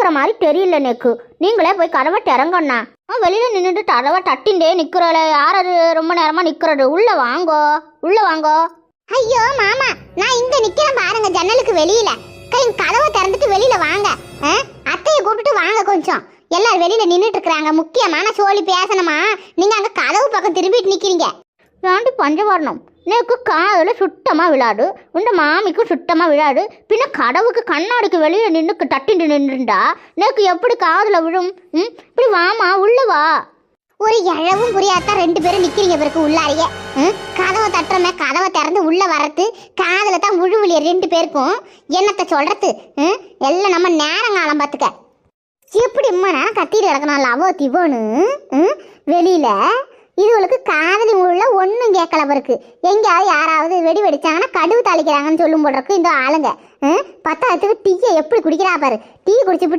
இருக்கிற மாதிரி தெரியல நேக்கு. நீங்களே போய் கதவை திறங்கண்ணா. வெளியில நின்றுட்டு கதவை தட்டிண்டே நிக்கிறல. யார் அது ரொம்ப நேரமா நிக்கிறது? உள்ள வாங்கோ, உள்ள வாங்கோ. ஐயோ மாமா, நான் இங்க நிக்கிறேன் பாருங்க, ஜன்னலுக்கு வெளியில. கதவை திறந்துட்டு வெளியில வாங்க. அத்தையை கூப்பிட்டு வாங்க கொஞ்சம். எல்லாரும் வெளியில நின்றுட்டு இருக்கிறாங்க, முக்கியமான சோழி பேசணுமா. நீங்க அங்க கதவு பக்கம் திரும்பிட்டு நிக்கிறீங்க. ஏண்டி பஞ்சவர்ணம், நேக்கு காதுல சுத்தமா விழாடு, உண்ட மாமிக்கும் சுத்தமா விழாடு. பின்ன கதவுக்கு கண்ணாடிக்கு வெளியில நின்று தட்டிட்டு நின்றுண்டா நேக்கு எப்படி காதுல விழும்? இப்படி வாமா, உள்ள வா. ஒரு இழவும் புரியாதான் 2 பேரும் நிக்கிறீங்க பிறகு உள்ளாரியே. கதவை தட்டுறமே, கதவை திறந்து உள்ள வரது காதுல தான் விழுவிலிய 2 பேருக்கும். என்னத்தை சொல்றது? எல்லாம் நம்ம நேரங்காலம் பார்த்துக்க. எப்படி இம்மா நேரம் கத்திட்டு கிடக்கணும் லவோ திவோன்னு வெளியில. இதுகளுக்கு காதலி உள்ள ஒன்றும் கேட்கல பிறகு. எங்கேயாவது யாராவது வெடி வெடிச்சாங்கன்னா கடுவு தாளிக்கிறாங்கன்னு சொல்லும் போடுறக்கு இந்த ஆளுங்க. 10ஆத்துக்கு டீயை எப்படி குடிக்கிறா பாரு. டீ குடிச்சுட்டு